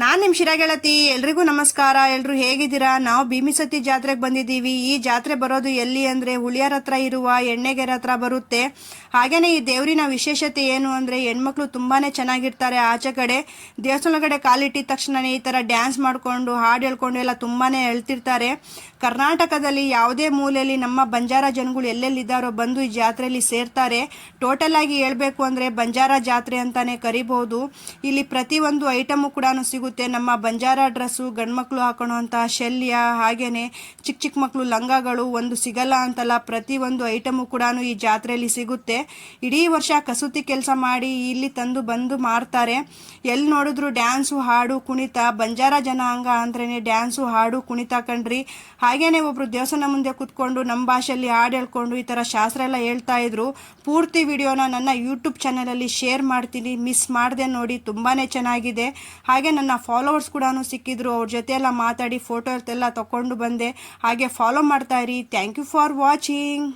ನಾನು ನಿಮ್ಮ ಶಿರಾಗೆಳತಿ. ಎಲ್ರಿಗೂ ನಮಸ್ಕಾರ. ಎಲ್ರು ಹೇಗಿದ್ದೀರಾ? ನಾವು ಭೀಮಿಸತಿ ಜಾತ್ರೆಗೆ ಬಂದಿದ್ದೀವಿ. ಈ ಜಾತ್ರೆ ಬರೋದು ಎಲ್ಲಿ ಅಂದರೆ ಹುಳಿಯಾರ ಹತ್ರ ಇರುವ ಎಣ್ಣೆಗೆರೆ ಹತ್ರ ಬರುತ್ತೆ. ಹಾಗೆಯೇ ಈ ದೇವರಿನ ವಿಶೇಷತೆ ಏನು ಅಂದರೆ ಹೆಣ್ಮಕ್ಳು ತುಂಬಾ ಚೆನ್ನಾಗಿರ್ತಾರೆ. ಆಚೆ ಕಡೆ ದೇವಸ್ಥಾನಗಡೆ ಕಾಲಿಟ್ಟಿದ ತಕ್ಷಣ ಈ ಥರ ಡ್ಯಾನ್ಸ್ ಮಾಡಿಕೊಂಡು ಹಾಡು ಹೇಳ್ಕೊಂಡು ಎಲ್ಲ ತುಂಬಾ ಹೇಳ್ತಿರ್ತಾರೆ. ಕರ್ನಾಟಕದಲ್ಲಿ ಯಾವುದೇ ಮೂಲೆಯಲ್ಲಿ ನಮ್ಮ ಬಂಜಾರ ಜನಗಳು ಎಲ್ಲೆಲ್ಲಿದ್ದಾರೋ ಬಂದು ಈ ಜಾತ್ರೆಯಲ್ಲಿ ಸೇರ್ತಾರೆ. ಟೋಟಲ್ ಆಗಿ ಹೇಳಬೇಕು ಅಂದರೆ ಬಂಜಾರ ಜಾತ್ರೆ ಅಂತಾನೆ ಕರಿಬಹುದು. ಇಲ್ಲಿ ಪ್ರತಿಯೊಂದು ಐಟಮು ಕೂಡ ಸಿಗುತ್ತೆ. ನಮ್ಮ ಬಂಜಾರ ಡ್ರೆಸ್ಸು, ಗಂಡ್ಮಕ್ಳು ಹಾಕೊಳ್ಳುವಂಥ ಶಲ್ಯ, ಹಾಗೇನೆ ಚಿಕ್ಕ ಚಿಕ್ಕ ಮಕ್ಕಳು ಲಂಗಗಳು ಒಂದು ಸಿಗಲ್ಲ ಅಂತಲ್ಲ, ಪ್ರತಿಯೊಂದು ಐಟಮು ಕೂಡ ಈ ಜಾತ್ರೆಯಲ್ಲಿ ಸಿಗುತ್ತೆ. ಇಡೀ ವರ್ಷ ಕಸೂತಿ ಕೆಲಸ ಮಾಡಿ ಇಲ್ಲಿ ತಂದು ಬಂದು ಮಾರ್ತಾರೆ. ಎಲ್ಲಿ ನೋಡಿದ್ರು ಡ್ಯಾನ್ಸು ಹಾಡು ಕುಣಿತ. ಬಂಜಾರ ಜನಾಂಗ ಅಂದ್ರೇ ಡ್ಯಾನ್ಸು ಹಾಡು ಕುಣಿತ ಕಣ್ರಿ. ಹಾಗೇನೆ ಒಬ್ರು ದೇವಸ್ಥಾನ ಮುಂದೆ ಕೂತ್ಕೊಂಡು ನಮ್ಮ ಭಾಷೆಯಲ್ಲಿ ಹಾಡು ಹೇಳ್ಕೊಂಡು ಈ ಥರ ಶಾಸ್ತ್ರ ಎಲ್ಲ ಹೇಳ್ತಾ ಇದ್ರು. ಪೂರ್ತಿ ವಿಡಿಯೋನ ನನ್ನ ಯೂಟ್ಯೂಬ್ ಚಾನಲಲ್ಲಿ ಶೇರ್ ಮಾಡ್ತೀನಿ, ಮಿಸ್ ಮಾಡದೆ ನೋಡಿ. ತುಂಬಾ ಚೆನ್ನಾಗಿದೆ. ಹಾಗೆ ನನ್ನ ಫಾಲೋವರ್ಸ್ ಕೂಡ ಸಿಕ್ಕಿದ್ರು. ಅವ್ರ ಜೊತೆ ಎಲ್ಲ ಮಾತಾಡಿ ಫೋಟೋ ಎಲ್ಲ ತಗೊಂಡು ಬಂದೆ. ಹಾಗೆ ಫಾಲೋ ಮಾಡ್ತಾ ಇರಿ. Thank you for watching.